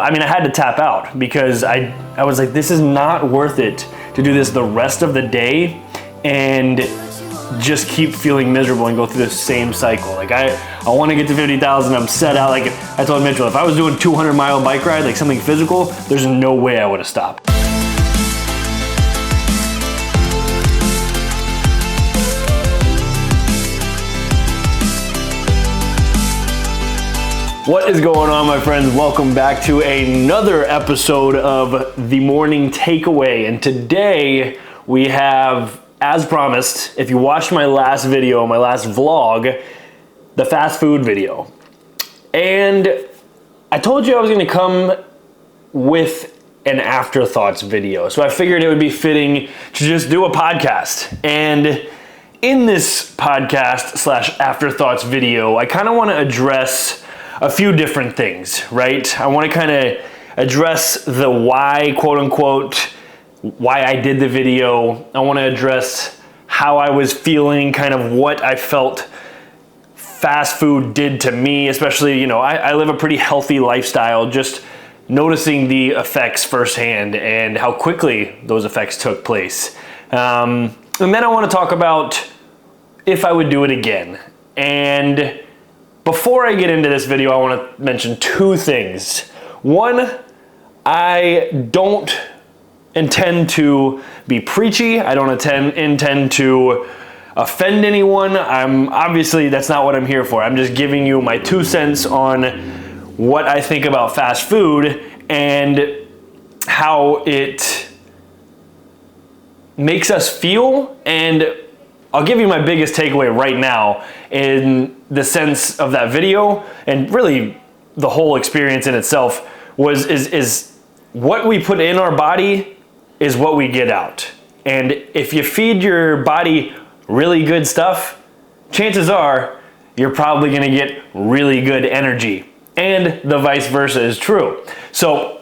I mean, I had to tap out because I was like, this is not worth it to do this the rest of the day and just keep feeling miserable and go through the same cycle. Like I want to get to 50,000. I'm set out. Like I told Mitchell, if I was doing 200-mile bike ride, like something physical, there's no way I would have stopped. What is going on, my friends? Welcome back to another episode of The Morning Takeaway. And today we have, as promised, if you watched my last video, my last vlog, the fast food video. And I told you I was gonna come with an afterthoughts video. So I figured it would be fitting to just do a podcast. And in this podcast / afterthoughts video, I kind of want to address a few different things, right? I want to kind of address the why, quote unquote, why I did the video. I want to address how I was feeling, kind of what I felt fast food did to me, especially, you know, I live a pretty healthy lifestyle, just noticing the effects firsthand and how quickly those effects took place. And then I want to talk about if I would do it again. And before I get into this video, I want to mention two things. One, I don't intend to be preachy. I don't intend to offend anyone. Obviously, that's not what I'm here for. I'm just giving you my 2 cents on what I think about fast food and how it makes us feel. And I'll give you my biggest takeaway right now in the sense of that video, and really the whole experience in itself is what we put in our body is what we get out. And if you feed your body really good stuff, chances are you're probably gonna get really good energy. And the vice versa is true. So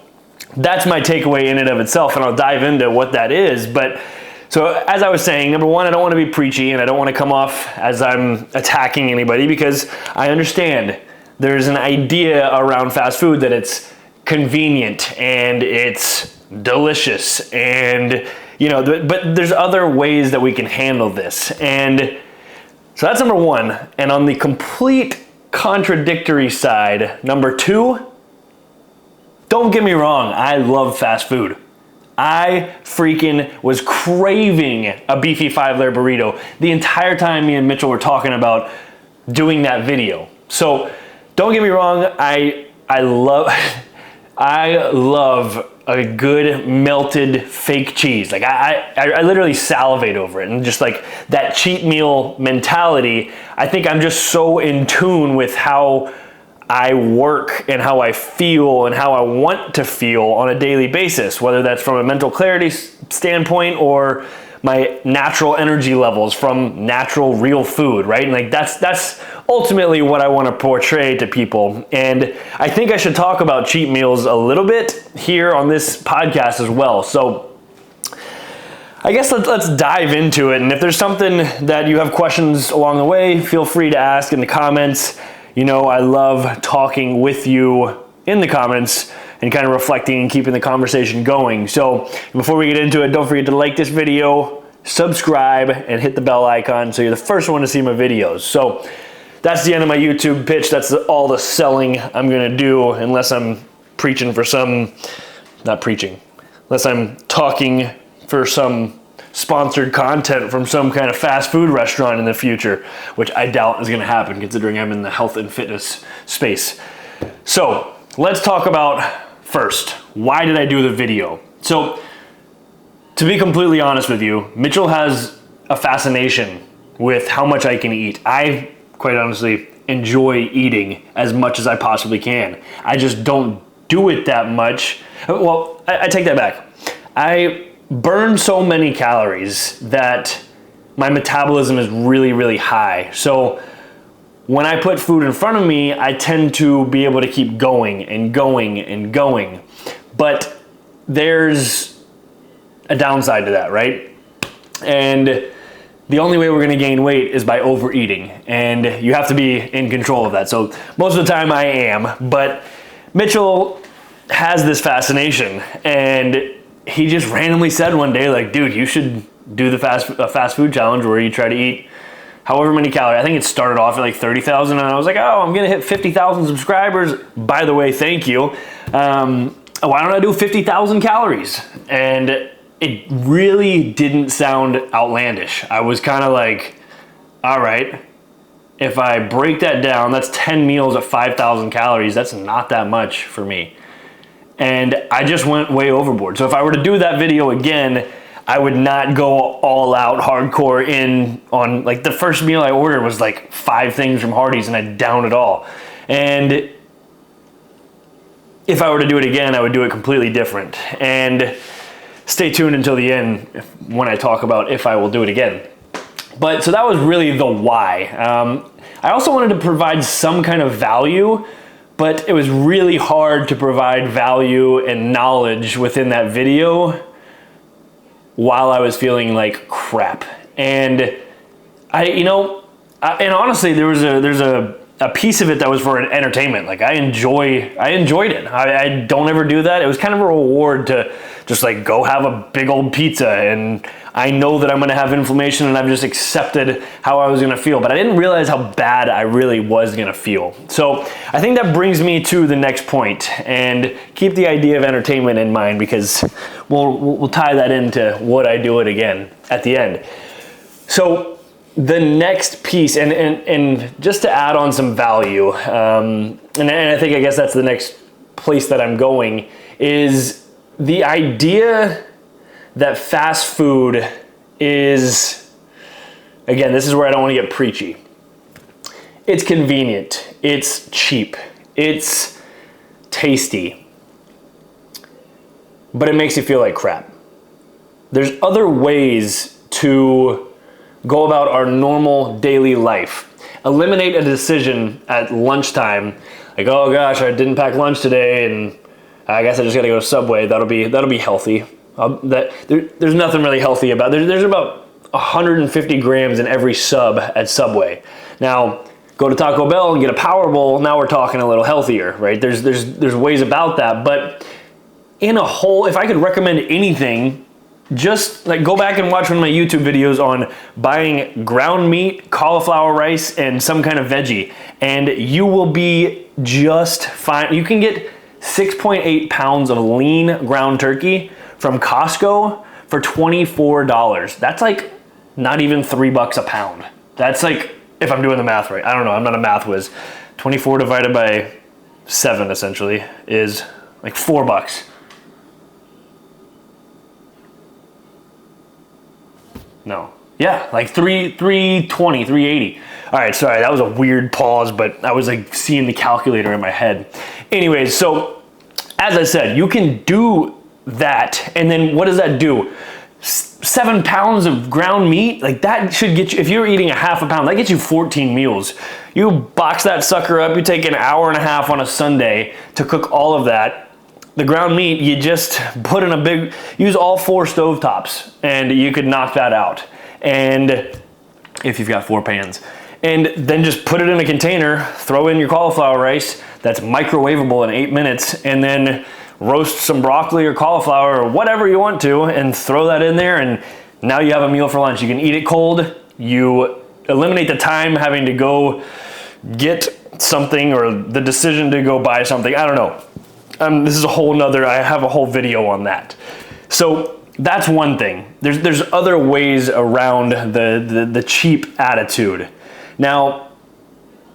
that's my takeaway in and of itself, and I'll dive into what that is. But so as I was saying, number one, I don't want to be preachy and I don't want to come off as I'm attacking anybody, because I understand there's an idea around fast food that it's convenient and it's delicious, and you know, but there's other ways that we can handle this. And so that's number one. And on the complete contradictory side, number two, don't get me wrong, I love fast food. I freaking was craving a beefy 5-layer burrito the entire time me and Mitchell were talking about doing that video. So don't get me wrong, I love I love a good melted fake cheese. Like I literally salivate over it, and just like that cheat meal mentality, I think I'm just so in tune with how I work and how I feel and how I want to feel on a daily basis, whether that's from a mental clarity standpoint or my natural energy levels from natural real food, right? And like that's ultimately what I want to portray to people. And I think I should talk about cheat meals a little bit here on this podcast as well. So I guess let's dive into it. And if there's something that you have questions along the way, feel free to ask in the comments. You know, I love talking with you in the comments and kind of reflecting and keeping the conversation going. So before we get into it, don't forget to like this video, subscribe, and hit the bell icon so you're the first one to see my videos. So that's the end of my YouTube pitch. That's all the selling I'm gonna do, unless I'm preaching for some, not preaching, unless I'm talking for some sponsored content from some kind of fast food restaurant in the future, which I doubt is going to happen considering I'm in the health and fitness space. So let's talk about first, why did I do the video? So to be completely honest with you, Mitchell has a fascination with how much I can eat. I quite honestly enjoy eating as much as I possibly can. I just don't do it that much. Well, I take that back. I burn so many calories that my metabolism is really, really high. So when I put food in front of me, I tend to be able to keep going and going and going. But there's a downside to that, right? And the only way we're gonna gain weight is by overeating, and you have to be in control of that. So most of the time I am, but Mitchell has this fascination, and he just randomly said one day, like, dude, you should do the fast food challenge where you try to eat however many calories. I think it started off at like 30,000, and I was like, oh, I'm gonna hit 50,000 subscribers. By the way, thank you. Why don't I do 50,000 calories? And it really didn't sound outlandish. I was kind of like, all right, if I break that down, that's 10 meals at 5,000 calories. That's not that much for me. And I just went way overboard. So if I were to do that video again, I would not go all out hardcore in on, like, the first meal I ordered was like 5 things from Hardee's and I downed it all. And if I were to do it again, I would do it completely different. And stay tuned until the end when I talk about if I will do it again. But so that was really the why. I also wanted to provide some kind of value, but it was really hard to provide value and knowledge within that video while I was feeling like crap. And and honestly, there's a piece of it that was for entertainment. Like, I enjoyed it. I don't ever do that. It was kind of a reward to just like go have a big old pizza, and I know that I'm gonna have inflammation, and I've just accepted how I was gonna feel, but I didn't realize how bad I really was gonna feel. So I think that brings me to the next point, and keep the idea of entertainment in mind, because we'll tie that into what I do it again at the end. So the next piece, and just to add on some value, and I think, I guess that's the next place that I'm going, is the idea that fast food is, again, this is where I don't want to get preachy. It's convenient, it's cheap, it's tasty, but it makes you feel like crap. There's other ways to go about our normal daily life. Eliminate a decision at lunchtime, like, oh gosh, I didn't pack lunch today, and I guess I just gotta go to Subway. That'll be healthy. There's nothing really healthy about it. There's about 150 grams in every sub at Subway. Now, go to Taco Bell and get a Power Bowl. Now we're talking a little healthier, right? There's ways about that, but in a whole, if I could recommend anything, just like go back and watch one of my YouTube videos on buying ground meat, cauliflower rice, and some kind of veggie, and you will be just fine. You can get 6.8 pounds of lean ground turkey from Costco for $24. That's like not even $3 a pound. That's like, if I'm doing the math right, I don't know, I'm not a math whiz. 24 divided by 7 essentially is like $4. No. Yeah, like 320, 380. All right, sorry, that was a weird pause, but I was like seeing the calculator in my head. Anyways, so as I said, you can do that, and then what does that do? 7 pounds of ground meat, like that should get you, if you're eating a half a pound, that gets you 14 meals. You box that sucker up, you take an hour and a half on a Sunday to cook all of that. The ground meat, you just put in a big, use all 4 stovetops, and you could knock that out. And if you've got 4 pans, and then just put it in a container, throw in your cauliflower rice, that's microwavable in 8 minutes, and then roast some broccoli or cauliflower or whatever you want to, and throw that in there, and now you have a meal for lunch. You can eat it cold, you eliminate the time having to go get something or the decision to go buy something, I don't know. This is a whole nother, I have a whole video on that. So that's one thing. There's other ways around the cheap attitude. Now,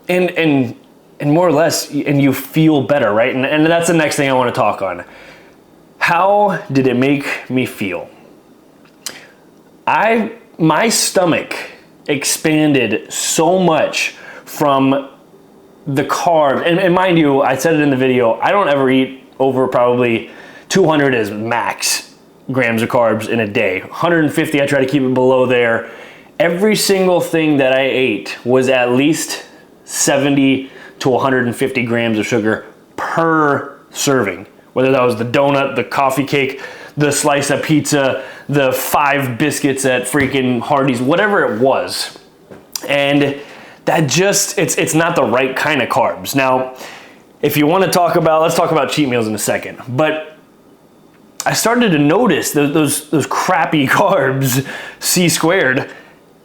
and more or less, and you feel better, right? And that's the next thing I want to talk on. How did it make me feel? My stomach expanded so much from the carb, and mind you, I said it in the video, I don't ever eat over probably 200 is max grams of carbs in a day. 150, I try to keep it below there. Every single thing that I ate was at least 70 to 150 grams of sugar per serving. Whether that was the donut, the coffee cake, the slice of pizza, the 5 biscuits at freaking Hardee's, whatever it was. And that just, it's not the right kind of carbs. Now, if you want to talk about, let's talk about cheat meals in a second. But I started to notice those crappy carbs, C squared,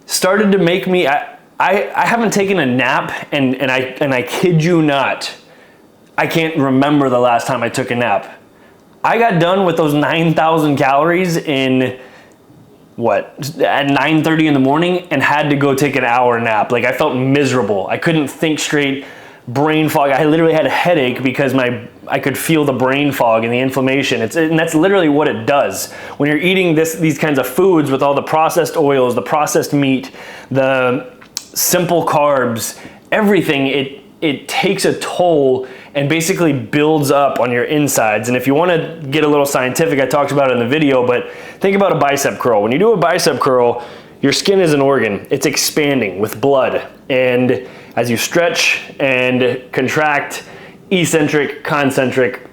started to make me, I haven't taken a nap, and I kid you not, I can't remember the last time I took a nap. I got done with those 9,000 calories in at 9:30 in the morning and had to go take an hour nap. Like, I felt miserable. I couldn't think straight, brain fog. I literally had a headache because I could feel the brain fog and the inflammation. And that's literally what it does. When you're eating these kinds of foods with all the processed oils, the processed meat, the simple carbs, everything, it takes a toll and basically builds up on your insides. And if you want to get a little scientific, I talked about it in the video, but think about a bicep curl. When you do a bicep curl, your skin is an organ. It's expanding with blood. And as you stretch and contract, eccentric, concentric,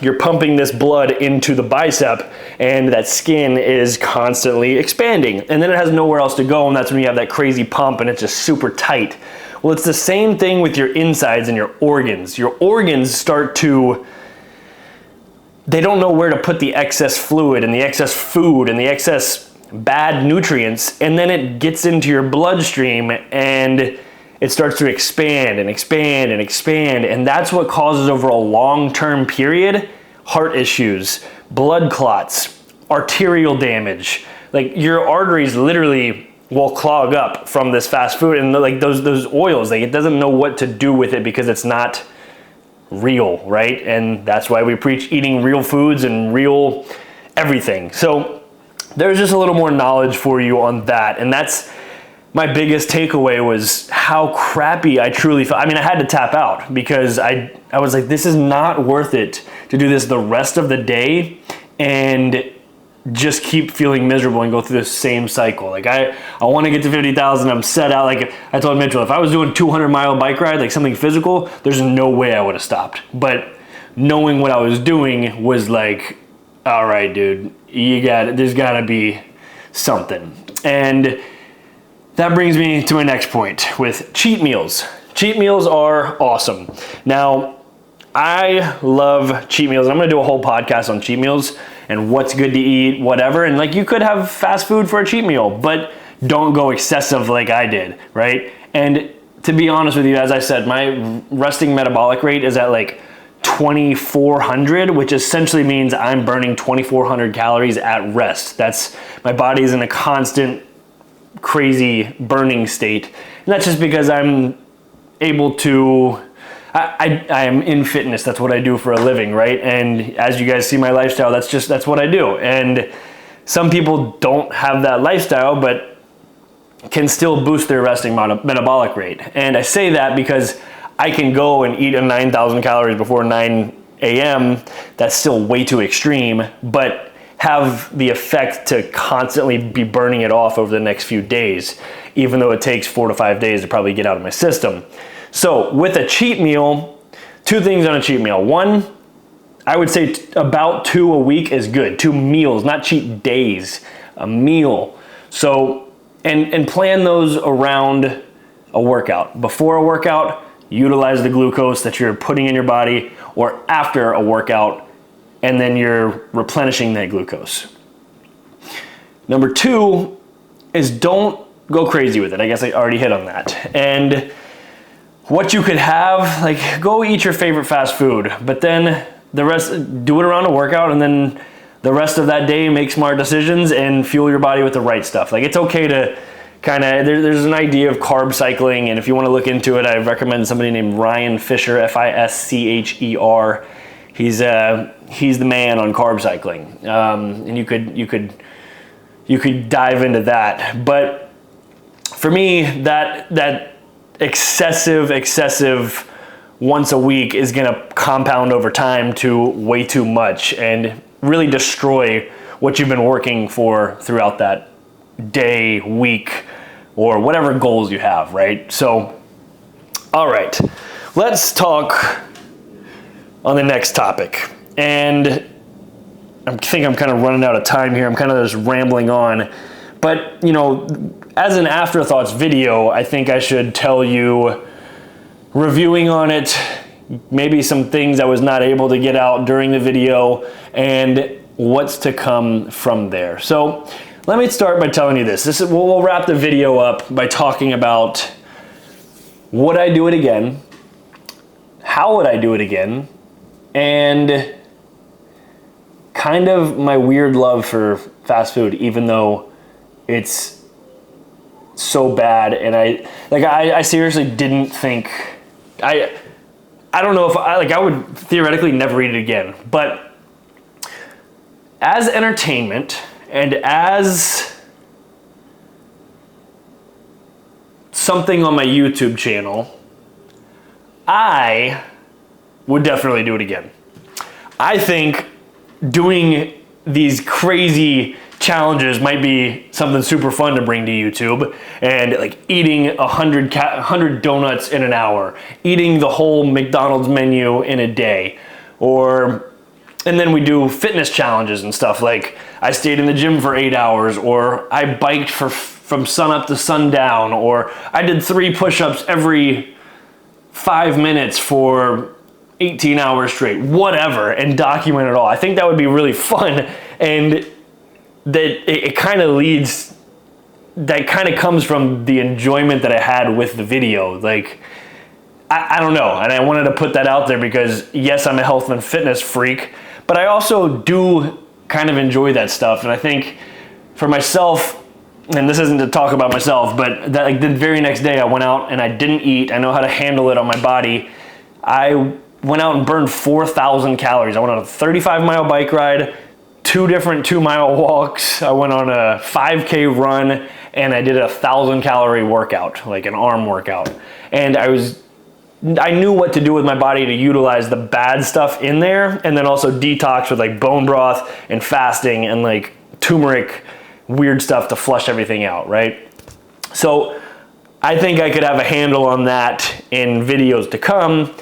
you're pumping this blood into the bicep, and that skin is constantly expanding. And then it has nowhere else to go, and that's when you have that crazy pump and it's just super tight. Well, it's the same thing with your insides and your organs. Your organs start to, they don't know where to put the excess fluid and the excess food and the excess bad nutrients, and then it gets into your bloodstream and it starts to expand and expand and expand, and that's what causes, over a long-term period, heart issues, blood clots, arterial damage. Like, your arteries literally will clog up from this fast food, and like those oils, like, it doesn't know what to do with it because it's not real, right? And that's why we preach eating real foods and real everything. So there's just a little more knowledge for you on that, and that's my biggest takeaway, was how crappy I truly felt. I mean, I had to tap out because I was like, this is not worth it to do this the rest of the day and just keep feeling miserable and go through the same cycle. Like, I want to get to 50,000. I'm set out. Like I told Mitchell, if I was doing 200-mile bike ride, like something physical, there's no way I would have stopped. But knowing what I was doing was like, all right, dude, there's got to be something. And that brings me to my next point with cheat meals. Cheat meals are awesome. Now, I love cheat meals. I'm going to do a whole podcast on cheat meals and what's good to eat, whatever. And like, you could have fast food for a cheat meal, but don't go excessive like I did, right? And to be honest with you, as I said, my resting metabolic rate is at like 2,400, which essentially means I'm burning 2,400 calories at rest. That's, my body's in a constant crazy burning state. And that's just because I'm able to, I am in fitness. That's what I do for a living, right? And as you guys see my lifestyle, that's what I do. And some people don't have that lifestyle, but can still boost their resting metabolic rate. And I say that because I can go and eat a 9,000 calories before 9 a.m. That's still way too extreme, but have the effect to constantly be burning it off over the next few days, even though it takes 4 to 5 days to probably get out of my system. So with a cheat meal, 2 things on a cheat meal. 1, I would say about 2 a week is good. 2 meals, not cheat days, a meal. So, and plan those around a workout. Before a workout, utilize the glucose that you're putting in your body, or after a workout, and then you're replenishing that glucose. Number 2 is don't go crazy with it. I guess I already hit on that. And what you could have, like, go eat your favorite fast food, but then the rest, do it around a workout, and then the rest of that day make smart decisions and fuel your body with the right stuff. Like, it's okay to kind of, there's an idea of carb cycling, and if you want to look into it, I recommend somebody named Ryan Fisher, Fischer. He's the man on carb cycling, and you could dive into that. But for me, that excessive once a week is going to compound over time to way too much and really destroy what you've been working for throughout that day, week, or whatever goals you have, right? So, all right, let's talk on the next topic. And I think I'm kind of running out of time here. I'm kind of just rambling on. But, you know, as an afterthoughts video, I think I should tell you, reviewing on it, maybe some things I was not able to get out during the video, and what's to come from there. So let me start by telling you this. We'll wrap the video up by talking about would I do it again, how would I do it again, and kind of my weird love for fast food, even though it's so bad. And I seriously didn't think, I don't know if I would theoretically never eat it again, but as entertainment and as something on my YouTube channel, I would definitely do it again. I think doing these crazy challenges might be something super fun to bring to YouTube, and like eating 100 donuts in an hour, eating the whole McDonald's menu in a day, and then we do fitness challenges and stuff, like I stayed in the gym for 8 hours, or I biked from sun up to sundown, or I did 3 push-ups every 5 minutes for 18 hours straight, whatever, and document it all. I think that would be really fun, and that it kind of leads, that kind of comes from the enjoyment that I had with the video. Like, I don't know, and I wanted to put that out there because yes, I'm a health and fitness freak, but I also do kind of enjoy that stuff. And I think for myself, and this isn't to talk about myself, but that, like, the very next day I went out and I didn't eat. I know how to handle it on my body. I went out and burned 4,000 calories. I went on a 35-mile bike ride, 2 different 2-mile walks. I went on a 5K run, and I did a 1,000-calorie workout, like an arm workout. And I knew what to do with my body to utilize the bad stuff in there, and then also detox with like bone broth and fasting and like turmeric, weird stuff to flush everything out, right? So I think I could have a handle on that in videos to come.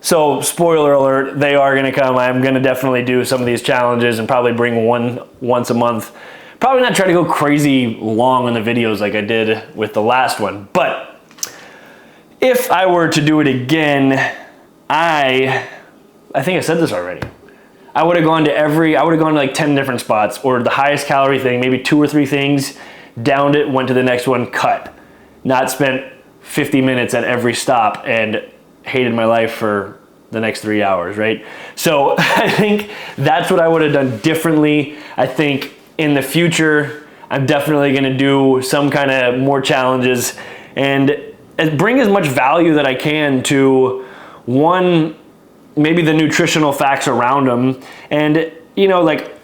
So spoiler alert, they are gonna come. I'm gonna definitely do some of these challenges and probably bring one once a month. Probably not try to go crazy long on the videos like I did with the last one, but if I were to do it again, I think I said this already. I would have gone to like 10 different spots, or the highest calorie thing, maybe 2 or 3 things, downed it, went to the next one, cut. Not spent 50 minutes at every stop and hated my life for the next 3 hours, right? So I think that's what I would have done differently. I think in the future, I'm definitely gonna do some kind of more challenges and bring as much value that I can to, one, maybe the nutritional facts around them. And, you know, like,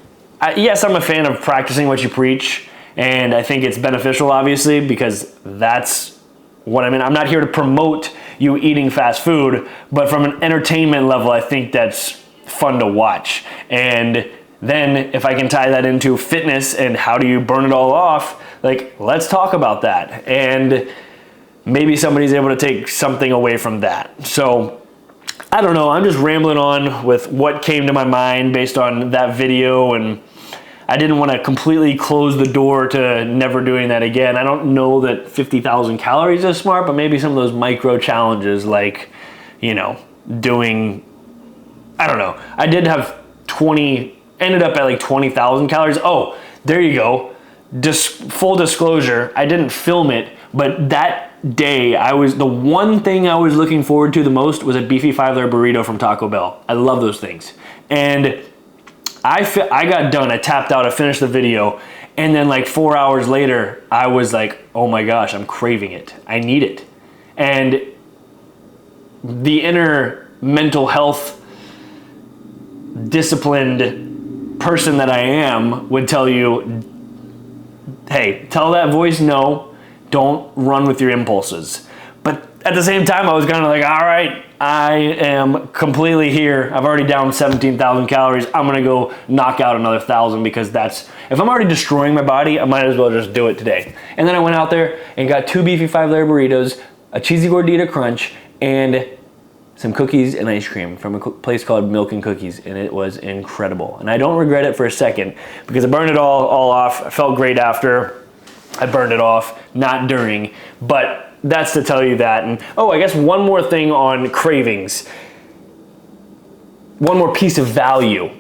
yes, I'm a fan of practicing what you preach, and I think it's beneficial, obviously, because that's what I mean. I'm not here to promote you eating fast food, but from an entertainment level, I think that's fun to watch. And then if I can tie that into fitness and how do you burn it all off, like, let's talk about that. And maybe somebody's able to take something away from that. So I don't know, I'm just rambling on with what came to my mind based on that video, and I didn't want to completely close the door to never doing that again. I don't know that 50,000 calories is smart, but maybe some of those micro challenges, like, you know, doing, I don't know. I did have ended up at like 20,000 calories. Oh, there you go. Full disclosure, I didn't film it, but that day, the one thing I was looking forward to the most was a beefy 5-layer burrito from Taco Bell. I love those things. And I got done, I tapped out, I finished the video, and then like 4 hours later, I was like, oh my gosh, I'm craving it. I need it. And the inner mental health disciplined person that I am would tell you, hey, tell that voice no. Don't run with your impulses. But at the same time, I was kind of like, all right, I am completely here. I've already downed 17,000 calories. I'm gonna go knock out another 1,000, because if I'm already destroying my body, I might as well just do it today. And then I went out there and got 2 beefy 5-layer burritos, a cheesy gordita crunch, and some cookies and ice cream from a place called Milk and Cookies, and it was incredible. And I don't regret it for a second, because I burned it all off. I felt great after. I burned it off, not during, but that's to tell you that. And oh, I guess one more thing on cravings. one more piece of value.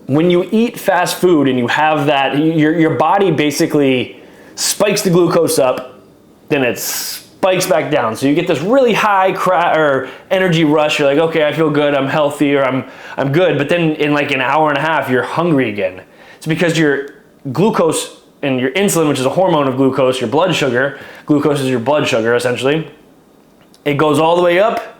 When you eat fast food and you have that, your body basically spikes the glucose up, then it spikes back down. So you get this really high or energy rush. You're like, okay, I feel good, I'm healthy, or I'm good. But then in like an hour and a half, you're hungry again. It's because your glucose and your insulin, which is a hormone of glucose, your blood sugar, glucose is your blood sugar essentially, it goes all the way up.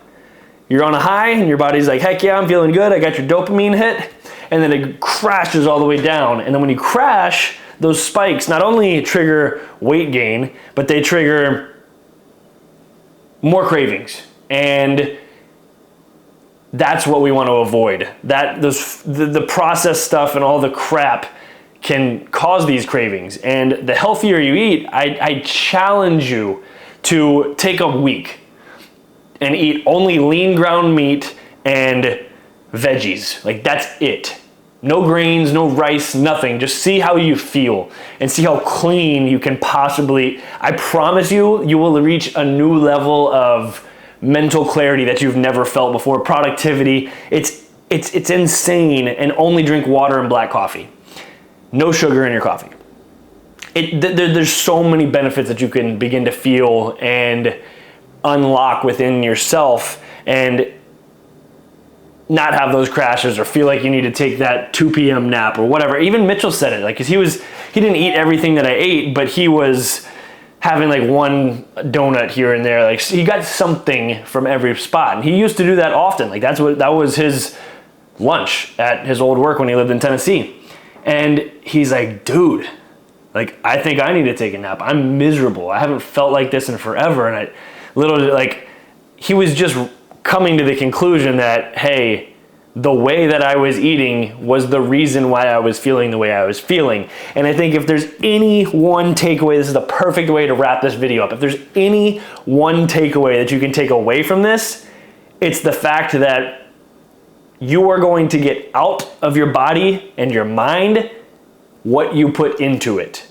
You're on a high and your body's like, heck yeah, I'm feeling good. I got your dopamine hit. And then it crashes all the way down. And then when you crash, those spikes not only trigger weight gain, but they trigger more cravings. And that's what we want to avoid. The processed stuff and all the crap can cause these cravings. And the healthier you eat, I challenge you to take a week and eat only lean ground meat and veggies. Like, that's it. No grains, no rice, nothing. Just see how you feel and see how clean you can possibly. I promise you, you will reach a new level of mental clarity that you've never felt before. Productivity, it's insane. And only drink water and black coffee. No sugar in your coffee. There's so many benefits that you can begin to feel and unlock within yourself, and not have those crashes or feel like you need to take that 2 p.m. nap or whatever. Even Mitchell said it, like, cause he didn't eat everything that I ate, but he was having like one donut here and there. Like, he got something from every spot, and he used to do that often. Like, that was his lunch at his old work when he lived in Tennessee. And he's like, dude, like, I think I need to take a nap. I'm miserable. I haven't felt like this in forever. And I literally, like, he was just coming to the conclusion that, hey, the way that I was eating was the reason why I was feeling the way I was feeling. And I think if there's any one takeaway, this is the perfect way to wrap this video up. If there's any one takeaway that you can take away from this, it's the fact that you are going to get out of your body and your mind what you put into it.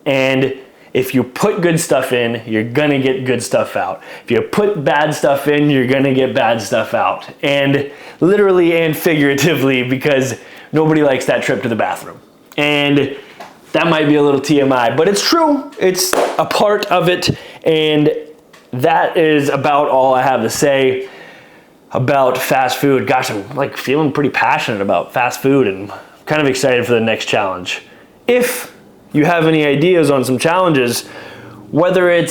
And if you put good stuff in, you're gonna get good stuff out. If you put bad stuff in, you're gonna get bad stuff out. And literally and figuratively, because nobody likes that trip to the bathroom. And that might be a little TMI, but it's true. It's a part of it. And that is about all I have to say about fast food. Gosh, I'm like feeling pretty passionate about fast food and kind of excited for the next challenge. If you have any ideas on some challenges, whether it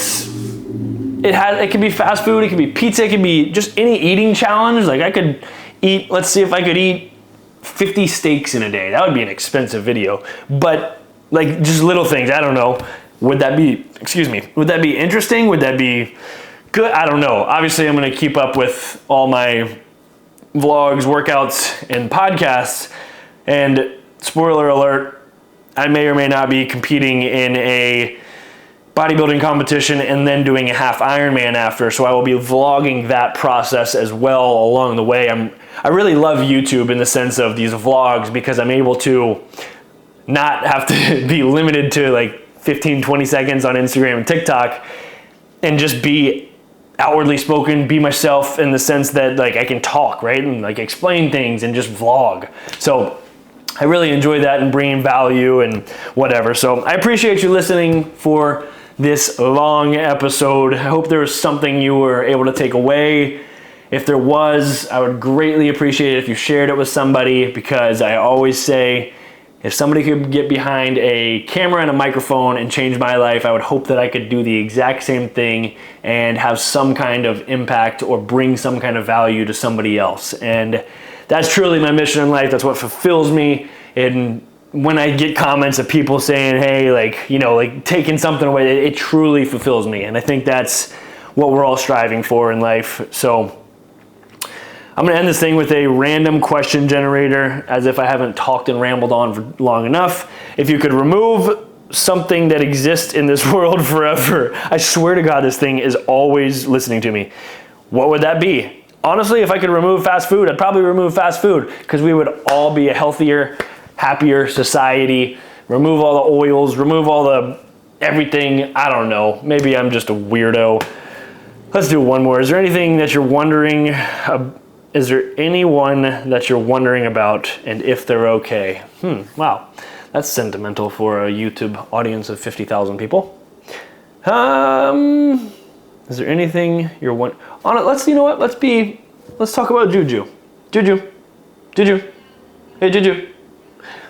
could be fast food, it could be pizza, it could be just any eating challenge. Like, I could eat, let's see if I could eat 50 steaks in a day. That would be an expensive video, but like just little things. I don't know. Would that be interesting? Would that be good? I don't know. Obviously, I'm going to keep up with all my vlogs, workouts, and podcasts. And spoiler alert, I may or may not be competing in a bodybuilding competition and then doing a half Ironman after. So I will be vlogging that process as well along the way. I really love YouTube in the sense of these vlogs, because I'm able to not have to be limited to like 15, 20 seconds on Instagram and TikTok, and just be outwardly spoken, be myself in the sense that like I can talk, right? And like explain things and just vlog. So I really enjoy that and bringing value and whatever. So I appreciate you listening for this long episode. I hope there was something you were able to take away. If there was, I would greatly appreciate it if you shared it with somebody, because I always say, if somebody could get behind a camera and a microphone and change my life, I would hope that I could do the exact same thing and have some kind of impact or bring some kind of value to somebody else. And that's truly my mission in life. That's what fulfills me. And when I get comments of people saying, hey, like, you know, like taking something away, it truly fulfills me. And I think that's what we're all striving for in life. So I'm going to end this thing with a random question generator, as if I haven't talked and rambled on for long enough. If you could remove something that exists in this world forever, I swear to God, this thing is always listening to me. What would that be? Honestly, if I could remove fast food, I'd probably remove fast food, because we would all be a healthier, happier society. Remove all the oils, remove all the everything. I don't know. Maybe I'm just a weirdo. Let's do one more. Is there anything that you're wondering is there anyone that you're wondering about and if they're okay? Wow, that's sentimental for a YouTube audience of 50,000 people. Is there anything you're wondering? You know what? Let's talk about Juju. Juju. Hey, Juju.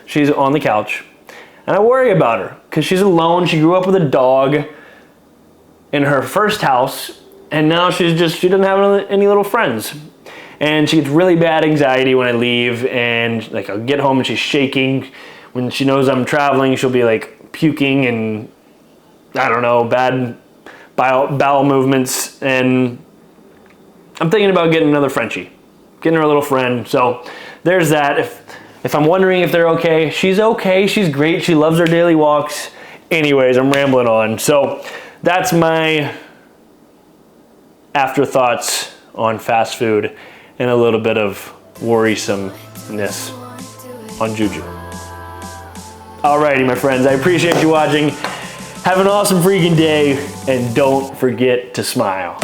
She's on the couch. And I worry about her because she's alone. She grew up with a dog in her first house, and now she doesn't have any little friends. And she gets really bad anxiety when I leave, and like I'll get home and she's shaking. When she knows I'm traveling, she'll be like puking and I don't know, bad bowel movements. And I'm thinking about getting another Frenchie, getting her a little friend. So there's that. If I'm wondering if they're okay, she's okay. She's great. She loves her daily walks. Anyways, I'm rambling on. So that's my afterthoughts on fast food and a little bit of worrisomeness on Juju. Alrighty, my friends, I appreciate you watching. Have an awesome freaking day, and don't forget to smile.